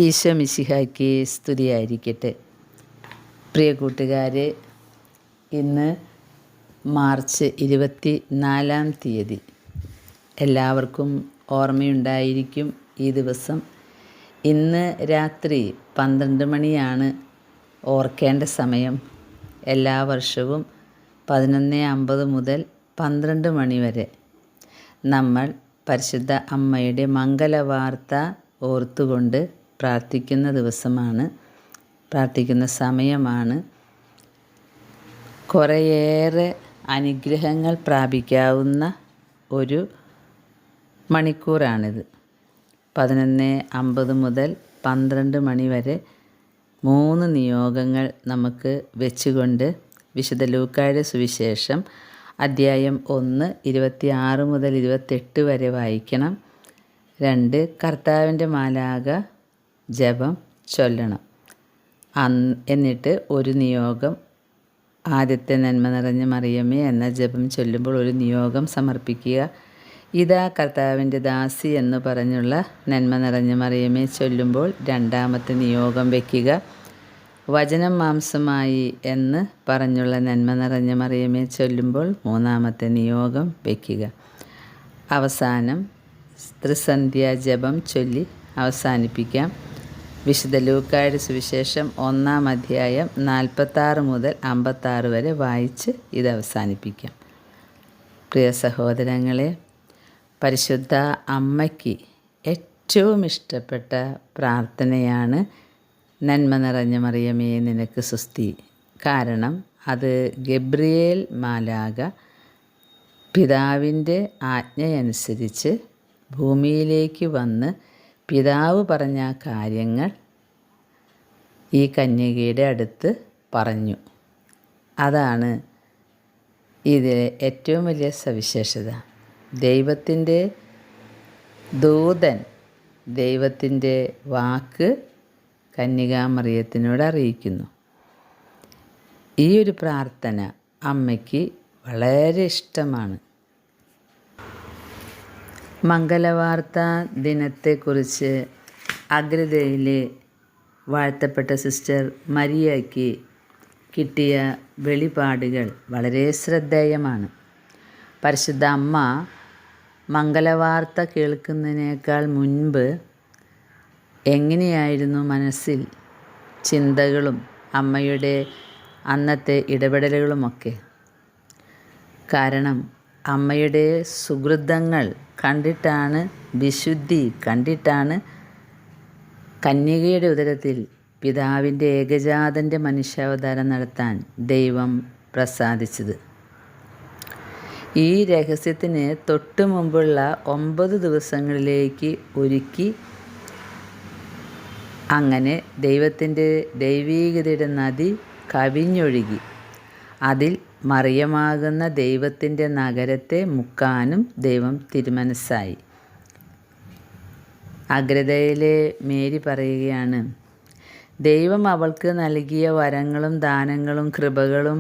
ഈശോ മിശിഹായ്ക്ക് സ്തുതിയായിരിക്കട്ടെ. പ്രിയ കൂട്ടുകാരെ, ഇന്ന് മാർച്ച് 24 എല്ലാവർക്കും ഓർമ്മയുണ്ടായിരിക്കും ഈ ദിവസം. ഇന്ന് രാത്രി 12 മണിയാണ് ഓർക്കേണ്ട സമയം. എല്ലാ വർഷവും 11:50 മുതൽ 12 മണി വരെ നമ്മൾ പരിശുദ്ധ അമ്മയുടെ മംഗലവാർത്ത ഓർത്തുകൊണ്ട് പ്രാർത്ഥിക്കുന്ന സമയമാണ്. കുറേയേറെ അനുഗ്രഹങ്ങൾ പ്രാപിക്കാവുന്ന ഒരു മണിക്കൂറാണിത്. 11:50 മുതൽ 12 മണി വരെ 3 നിയോഗങ്ങൾ നമുക്ക് വെച്ചുകൊണ്ട് വിശുദ്ധ ലൂക്കായുടെ സുവിശേഷം അദ്ധ്യായം 1 26 മുതൽ 28 വരെ വായിക്കണം. 2 കർത്താവിൻ്റെ മാലാഖ ജപം ചൊല്ലണം. എന്നിട്ട് ഒരു നിയോഗം, ആദ്യത്തെ നന്മ നിറഞ്ഞ മറിയമേ എന്ന ജപം ചൊല്ലുമ്പോൾ ഒരു നിയോഗം സമർപ്പിക്കുക. ഇതാ കർത്താവിൻ്റെ ദാസി എന്ന് പറഞ്ഞുള്ള നന്മ നിറഞ്ഞ മറിയമേ ചൊല്ലുമ്പോൾ രണ്ടാമത്തെ നിയോഗം വയ്ക്കുക. വചനം മാംസമായി എന്ന് പറഞ്ഞുള്ള നന്മ നിറഞ്ഞ മറിയമേ ചൊല്ലുമ്പോൾ മൂന്നാമത്തെ നിയോഗം വയ്ക്കുക. അവസാനം ത്രിസന്ധ്യ ജപം ചൊല്ലി അവസാനിപ്പിക്കാം. വിശുദ്ധ ലൂക്കായുടെ സുവിശേഷം 1-ാം അധ്യായം 46 മുതൽ 56 വരെ വായിച്ച് ഇത് അവസാനിപ്പിക്കാം. പ്രിയ സഹോദരങ്ങളെ, പരിശുദ്ധ അമ്മയ്ക്ക് ഏറ്റവും ഇഷ്ടപ്പെട്ട പ്രാർത്ഥനയാണ് നന്മ നിറഞ്ഞ മറിയമേ നിനക്ക് സുസ്തി. കാരണം അത് ഗബ്രിയേൽ മാലാഖ പിതാവിൻ്റെ ആജ്ഞയനുസരിച്ച് ഭൂമിയിലേക്ക് വന്ന് പിതാവ് പറഞ്ഞ കാര്യങ്ങൾ ഈ കന്യകയുടെ അടുത്ത് പറഞ്ഞു. അതാണ് ഇതിലെ ഏറ്റവും വലിയ സവിശേഷത. ദൈവത്തിൻ്റെ ദൂതൻ ദൈവത്തിൻ്റെ വാക്ക് കന്യകാമറിയത്തിനോട് അറിയിക്കുന്നു. ഈ ഒരു പ്രാർത്ഥന അമ്മയ്ക്ക് വളരെ ഇഷ്ടമാണ്. മംഗലവാർത്ത ദിനത്തെക്കുറിച്ച് അഗ്രതയിലെ വാഴ്ത്തപ്പെട്ട സിസ്റ്റർ മരിയയ്ക്ക് കിട്ടിയ വെളിപാടുകൾ വളരെ ശ്രദ്ധേയമാണ്. പരിശുദ്ധ അമ്മ മംഗലവാർത്ത കേൾക്കുന്നതിനേക്കാൾ മുൻപ് എങ്ങനെയായിരുന്നു മനസ്സിൽ ചിന്തകളും അമ്മയുടെ അന്നത്തെ ഇടപെടലുകളുമൊക്കെ. കാരണം അമ്മയുടെ സുഹൃതങ്ങൾ കണ്ടിട്ടാണ്, വിശുദ്ധി കണ്ടിട്ടാണ് കന്യകയുടെ ഉദരത്തിൽ പിതാവിൻ്റെ ഏകജാതൻ്റെ മനുഷ്യാവതാരം നടത്താൻ ദൈവം പ്രസാദിച്ചത്. ഈ രഹസ്യത്തിന് തൊട്ടു മുമ്പുള്ള 9 ദിവസങ്ങളിലേക്ക് ഒരുക്കി. അങ്ങനെ ദൈവത്തിൻ്റെ ദൈവീകതയുടെ നദി കവിഞ്ഞൊഴുകി. അതിൽ മറിയമാകുന്ന ദൈവത്തിൻ്റെ നഗരത്തെ മുക്കാനും ദൈവം തിരുമനസ്സായി. അഗ്രതയിലെ മേരി പറയുകയാണ്, ദൈവം അവൾക്ക് നൽകിയ വരങ്ങളും ദാനങ്ങളും കൃപകളും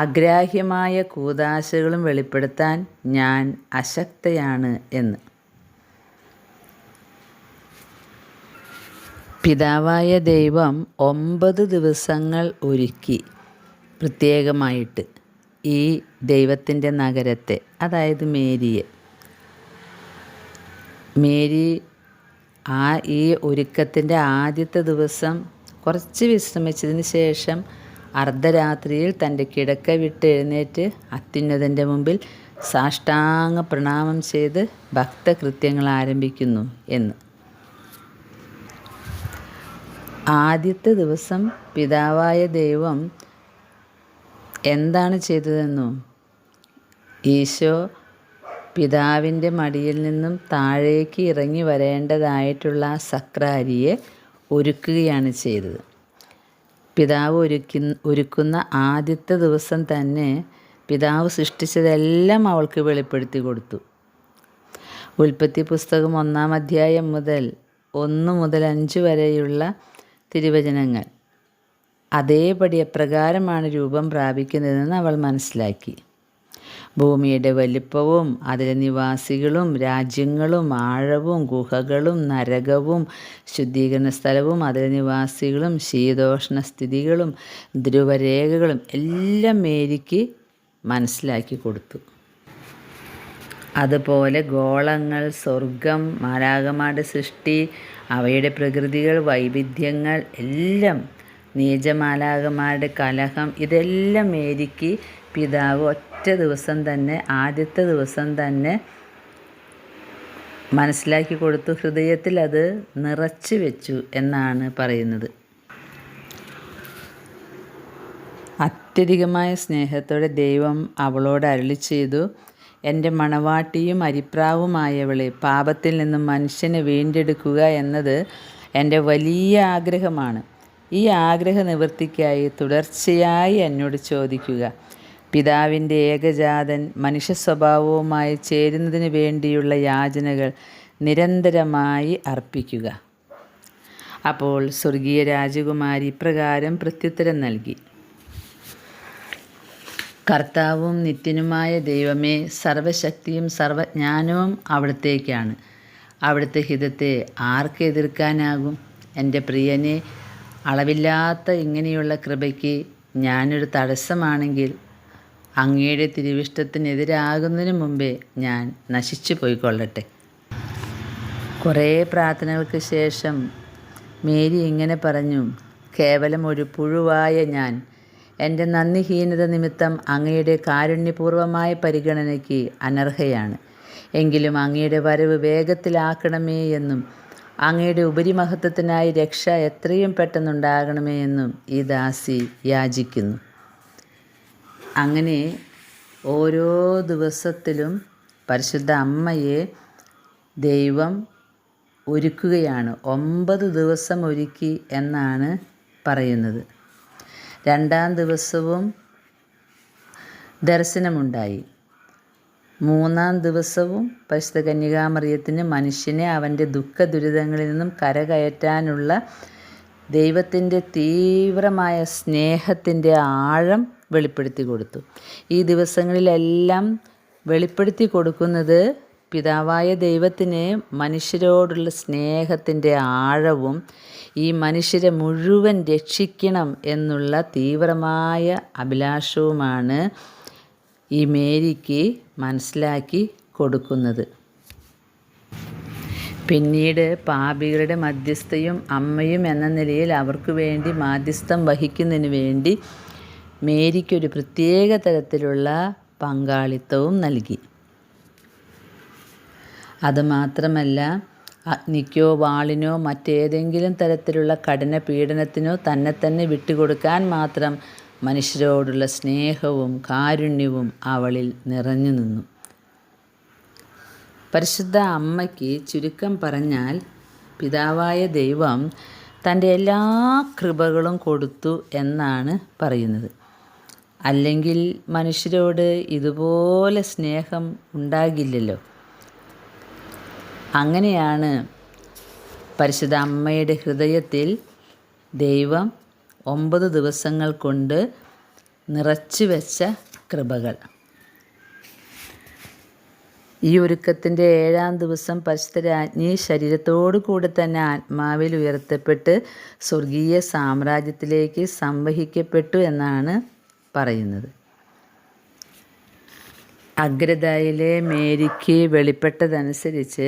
അഗ്രാഹ്യമായ കൂദാശകളും വെളിപ്പെടുത്താൻ ഞാൻ അശക്തയാണ് എന്ന്. പിതാവായ ദൈവം 9 ദിവസങ്ങൾ ഒരുക്കി പ്രത്യേകമായിട്ട് ഈ ദൈവത്തിൻ്റെ നഗരത്തെ, അതായത് മേരിയെ. മേരി ഈ ഒരുക്കത്തിൻ്റെ ആദ്യത്തെ ദിവസം കുറച്ച് വിശ്രമിച്ചതിന് ശേഷം അർദ്ധരാത്രിയിൽ തൻ്റെ കിടക്ക വിട്ട് എഴുന്നേറ്റ് അത്യുന്നതൻ്റെ മുമ്പിൽ സാഷ്ടാംഗ പ്രണാമം ചെയ്ത് ഭക്തകൃത്യങ്ങൾ ആരംഭിക്കുന്നു എന്ന്. ആദ്യത്തെ ദിവസം പിതാവായ ദൈവം എന്താണ് ചെയ്തതെന്നോ? ഈശോ പിതാവിൻ്റെ മടിയിൽ നിന്നും താഴേക്ക് ഇറങ്ങി വരേണ്ടതായിട്ടുള്ള സക്രാരിയെ ഒരുക്കുകയാണ് ചെയ്തത്. പിതാവ് ഒരുക്കുന്ന ആദ്യത്തെ ദിവസം തന്നെ പിതാവ് സൃഷ്ടിച്ചതെല്ലാം അവൾക്ക് വെളിപ്പെടുത്തി കൊടുത്തു. ഉൽപ്പത്തി പുസ്തകം 1-ാം അധ്യായം മുതൽ 1 മുതൽ 5 വരെയുള്ള തിരുവചനങ്ങൾ അതേപടി എപ്രകാരമാണ് രൂപം പ്രാപിക്കുന്നതെന്ന് അവൾ മനസ്സിലാക്കി. ഭൂമിയുടെ വലിപ്പവും അതിലെ നിവാസികളും രാജ്യങ്ങളും ആഴവും ഗുഹകളും നരകവും ശുദ്ധീകരണ സ്ഥലവും അതിലെ നിവാസികളും ശീതോഷ്ണ സ്ഥിതികളും ധ്രുവരേഖകളും എല്ലാം മേരിക്ക് മനസ്സിലാക്കി കൊടുത്തു. അതുപോലെ ഗോളങ്ങൾ, സ്വർഗം, മാലാഖമാരുടെ സൃഷ്ടി, അവയുടെ പ്രകൃതികൾ, വൈവിധ്യങ്ങൾ എല്ലാം, നീചമാലാഖമാരുടെ കലഹം, ഇതെല്ലാം മേരിക്ക് പിതാവ് ഒറ്റ ദിവസം തന്നെ, ആദ്യത്തെ ദിവസം തന്നെ മനസ്സിലാക്കി കൊടുത്തു. ഹൃദയത്തിൽ അത് നിറച്ചു വെച്ചു എന്നാണ് പറയുന്നത്. അത്യധികമായ സ്നേഹത്തോടെ ദൈവം അവളോട് അരുളി ചെയ്തു, എൻ്റെ മണവാട്ടിയും അരിപ്രാവുമായവളെ, പാപത്തിൽ നിന്നും മനുഷ്യനെ വീണ്ടെടുക്കുക എന്നത് എൻ്റെ വലിയ ആഗ്രഹമാണ്. ഈ ആഗ്രഹ നിവൃത്തിക്കായി തുടർച്ചയായി എന്നോട് ചോദിക്കുക. പിതാവിൻ്റെ ഏകജാതൻ മനുഷ്യ സ്വഭാവവുമായി ചേരുന്നതിന് വേണ്ടിയുള്ള യാചനകൾ നിരന്തരമായി അർപ്പിക്കുക. അപ്പോൾ സ്വർഗീയ രാജകുമാരി ഇപ്രകാരം പ്രത്യുത്തരം നൽകി: കർത്താവും നിത്യനുമായ ദൈവമേ, സർവശക്തിയും സർവജ്ഞാനവും അവിടുത്തേക്കാണ്. അവിടുത്തെ ഹിതത്തെ ആർക്ക് എതിർക്കാനാകും? എൻ്റെ പ്രിയനെ, അളവില്ലാത്ത ഇങ്ങനെയുള്ള കൃപയ്ക്ക് ഞാനൊരു തടസ്സമാണെങ്കിൽ അങ്ങയുടെ തിരുവിഷ്ടത്തിനെതിരാകുന്നതിന് മുമ്പേ ഞാൻ നശിച്ചു പോയിക്കൊള്ളട്ടെ. കുറേ പ്രാർത്ഥനകൾക്ക് ശേഷം മേരി ഇങ്ങനെ പറഞ്ഞു: കേവലം ഒരു പുഴുവായ ഞാൻ എൻ്റെ നന്ദിഹീനത നിമിത്തം അങ്ങയുടെ കാരുണ്യപൂർവമായ പരിഗണനയ്ക്ക് അനർഹയാണ്. എങ്കിലും അങ്ങയുടെ വരവ് വേഗത്തിലാക്കണമേ എന്നും അങ്ങയുടെ ഉപരിമഹത്വത്തിനായി രക്ഷ എത്രയും പെട്ടെന്നുണ്ടാകണമേ എന്നും ഈ ദാസി യാചിക്കുന്നു. അങ്ങനെ ഓരോ ദിവസത്തിലും പരിശുദ്ധ അമ്മയെ ദൈവം ഒരുക്കുകയാണ്. 9 ദിവസം ഒരുക്കി എന്നാണ് പറയുന്നത്. 2-ാം ദിവസവും ദർശനമുണ്ടായി. 3-ാം ദിവസവും പരിശുദ്ധ കന്യകാമറിയത്തിന് മനുഷ്യനെ അവൻ്റെ ദുഃഖ ദുരിതങ്ങളിൽ നിന്നും കരകയറ്റാനുള്ള ദൈവത്തിൻ്റെ തീവ്രമായ സ്നേഹത്തിൻ്റെ ആഴം വെളിപ്പെടുത്തി കൊടുത്തു. ഈ ദിവസങ്ങളിലെല്ലാം വെളിപ്പെടുത്തി കൊടുക്കുന്നത് പിതാവായ ദൈവത്തിന് മനുഷ്യരോടുള്ള സ്നേഹത്തിൻ്റെ ആഴവും ഈ മനുഷ്യരെ മുഴുവൻ രക്ഷിക്കണം എന്നുള്ള തീവ്രമായ അഭിലാഷവുമാണ് ഈ മേരിക്ക് മനസ്സിലാക്കി കൊടുക്കുന്നത്. പിന്നീട് പാപികളുടെ മധ്യസ്ഥയും അമ്മയും എന്ന നിലയിൽ അവർക്ക് വേണ്ടി മാധ്യസ്ഥം വഹിക്കുന്നതിന് വേണ്ടി മേരിക്കൊരു പ്രത്യേക തരത്തിലുള്ള പങ്കാളിത്തവും നൽകി. അതുമാത്രമല്ല, അഗ്നിക്കോ വാളിനോ മറ്റേതെങ്കിലും തരത്തിലുള്ള കഠിന പീഡനത്തിനോ തന്നെ വിട്ടുകൊടുക്കാൻ മാത്രം മനുഷ്യരോടുള്ള സ്നേഹവും കാരുണ്യവും അവളിൽ നിറഞ്ഞു നിന്നു. പരിശുദ്ധ അമ്മയ്ക്ക് ചുരുക്കം പറഞ്ഞാൽ പിതാവായ ദൈവം തൻ്റെ എല്ലാ കൃപകളും കൊടുത്തു എന്നാണ് പറയുന്നത്. അല്ലെങ്കിൽ മനുഷ്യരോട് ഇതുപോലെ സ്നേഹം ഉണ്ടാകില്ലല്ലോ. അങ്ങനെയാണ് പരിശുദ്ധ അമ്മയുടെ ഹൃദയത്തിൽ ദൈവം 9 ദിവസങ്ങൾ കൊണ്ട് നിറച്ചു വെച്ച കൃപകൾ. ഈ ഒരുക്കത്തിൻ്റെ 7-ാം ദിവസം പരിശുദ്ധ രാജ്ഞി ശരീരത്തോടു കൂടെ തന്നെ ആത്മാവിൽ ഉയർത്തപ്പെട്ട് സ്വർഗീയ സാമ്രാജ്യത്തിലേക്ക് സംവഹിക്കപ്പെട്ടു എന്നാണ് പറയുന്നത്. അഗ്രതയിലെ മേരിക്ക് വെളിപ്പെട്ടതനുസരിച്ച്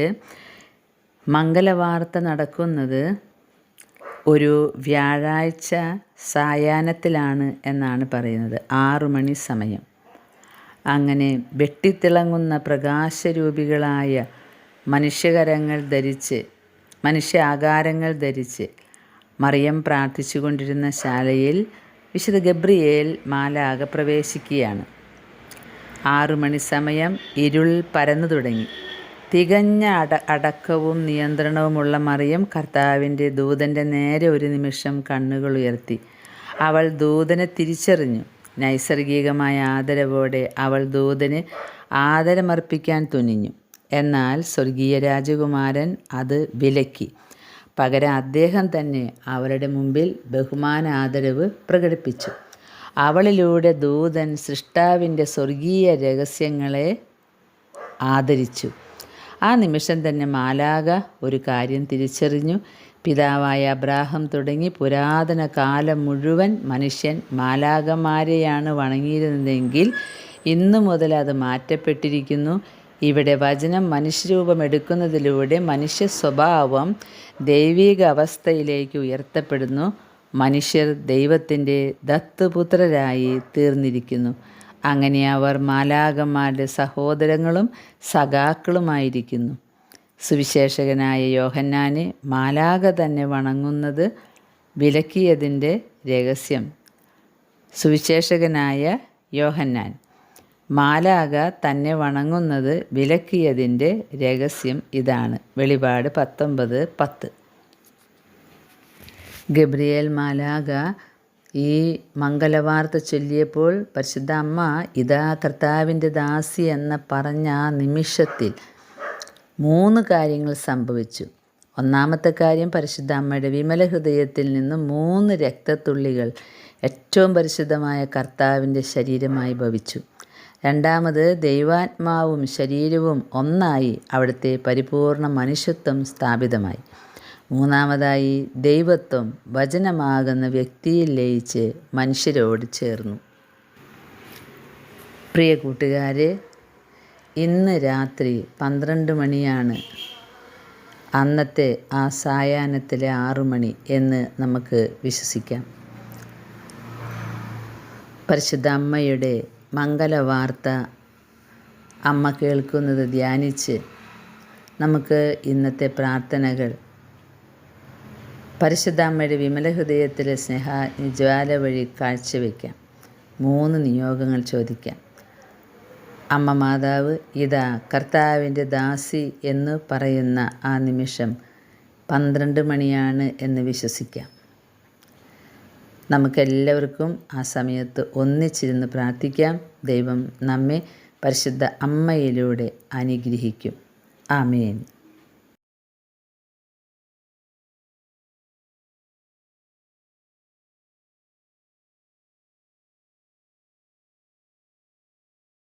മംഗലവാർത്ത നടക്കുന്നത് ഒരു വ്യാഴാഴ്ച സായാഹ്നത്തിലാണ് എന്നാണ് പറയുന്നത്. 6 മണി സമയം. അങ്ങനെ വെട്ടിത്തിളങ്ങുന്ന പ്രകാശരൂപികളായ മനുഷ്യാകാരങ്ങൾ ധരിച്ച് മറിയം പ്രാർത്ഥിച്ചു കൊണ്ടിരുന്ന ശാലയിൽ വിശുദ്ധ ഗബ്രിയേൽ മാലാഖ പ്രവേശിക്കുകയാണ്. 6 മണി സമയം ഇരുൾ പരന്നു തുടങ്ങി. തികഞ്ഞ അടക്കവും നിയന്ത്രണവുമുള്ള മറിയം കർത്താവിൻ്റെ ദൂതൻ്റെ നേരെ ഒരു നിമിഷം കണ്ണുകൾ ഉയർത്തി. അവൾ ദൂതനെ തിരിച്ചറിഞ്ഞു. നൈസർഗികമായ ആദരവോടെ അവൾ ദൂതന് ആദരമർപ്പിക്കാൻ തുനിഞ്ഞു. എന്നാൽ സ്വർഗീയ രാജകുമാരൻ അത് വിലക്കി. പകരം അദ്ദേഹം തന്നെ അവരുടെ മുമ്പിൽ ബഹുമാനാദരവ് പ്രകടിപ്പിച്ചു. അവളിലൂടെ ദൂതൻ സൃഷ്ടാവിൻ്റെ സ്വർഗീയ രഹസ്യങ്ങളെ ആദരിച്ചു. ആ നിമിഷം തന്നെ മാലാഖ ഒരു കാര്യം തിരിച്ചറിഞ്ഞു. പിതാവായ അബ്രാഹം തുടങ്ങി പുരാതന കാലം മുഴുവൻ മനുഷ്യൻ മാലാഖമാരെയാണ് വണങ്ങിയിരുന്നതെങ്കിൽ ഇന്നു മുതൽ അത് മാറ്റപ്പെട്ടിരിക്കുന്നു. ഇവിടെ വചനം മനുഷ്യരൂപമെടുക്കുന്നതിലൂടെ മനുഷ്യ സ്വഭാവം ദൈവിക അവസ്ഥയിലേക്ക് ഉയർത്തപ്പെടുന്നു. മനുഷ്യർ ദൈവത്തിൻ്റെ ദത്തുപുത്രരായി തീർന്നിരിക്കുന്നു. അങ്ങനെ അവർ മാലാഖമാരുടെ സഹോദരങ്ങളും സഖാക്കളുമായിരിക്കുന്നു. സുവിശേഷകനായ യോഹന്നാനെ മാലാഖ തന്നെ വണങ്ങുന്നത് വിലക്കിയതിൻ്റെ രഹസ്യം. സുവിശേഷകനായ യോഹന്നാൻ മാലാഖ തന്നെ വണങ്ങുന്നത് വിലക്കിയതിൻ്റെ രഹസ്യം ഇതാണ്. വെളിപാട് 19:10. ഗബ്രിയേൽ മാലാഖ ഈ മംഗലവാർത്ത ചൊല്ലിയപ്പോൾ പരിശുദ്ധ അമ്മ ഇതാ കർത്താവിൻ്റെ ദാസി എന്ന് പറഞ്ഞ ആ നിമിഷത്തിൽ 3 കാര്യങ്ങൾ സംഭവിച്ചു. ഒന്നാമത്തെ കാര്യം, പരിശുദ്ധ അമ്മയുടെ വിമല ഹൃദയത്തിൽ നിന്ന് 3 രക്തത്തുള്ളികൾ ഏറ്റവും പരിശുദ്ധമായ കർത്താവിൻ്റെ ശരീരമായി ഭവിച്ചു. രണ്ടാമത്, ദൈവാത്മാവും ശരീരവും ഒന്നായി അവിടുത്തെ പരിപൂർണ മനുഷ്യത്വം സ്ഥാപിതമായി. മൂന്നാമതായി, ദൈവത്വം വചനമാകുന്ന വ്യക്തിയിൽ ലയിച്ച് മനുഷ്യരോട് ചേർന്നു. പ്രിയ കൂട്ടുകാരെ, ഇന്ന് രാത്രി 12 മണിയാണ് അന്നത്തെ ആ സായാഹ്നത്തിലെ 6 മണി എന്ന് നമുക്ക് വിശ്വസിക്കാം. പരിശുദ്ധ അമ്മയുടെ മംഗലവാർത്ത അമ്മ കേൾക്കുന്നത് ധ്യാനിച്ച് നമുക്ക് ഇന്നത്തെ പ്രാർത്ഥനകൾ പരിശുദ്ധ അമ്മയുടെ വിമല ഹൃദയത്തിലെ സ്നേഹജ്വാല വഴി കാഴ്ചവെക്കാം. 3 നിയോഗങ്ങൾ ചോദിക്കാം. അമ്മ മാതാവ് ഇതാ കർത്താവിൻ്റെ ദാസി എന്ന് പറയുന്ന ആ നിമിഷം 12 മണിയാണ് എന്ന് വിശ്വസിക്കാം. നമുക്കെല്ലാവർക്കും ആ സമയത്ത് ഒന്നിച്ചിരുന്ന് പ്രാർത്ഥിക്കാം. ദൈവം നമ്മെ പരിശുദ്ധ അമ്മയിലൂടെ അനുഗ്രഹിക്കും. ആമേൻ.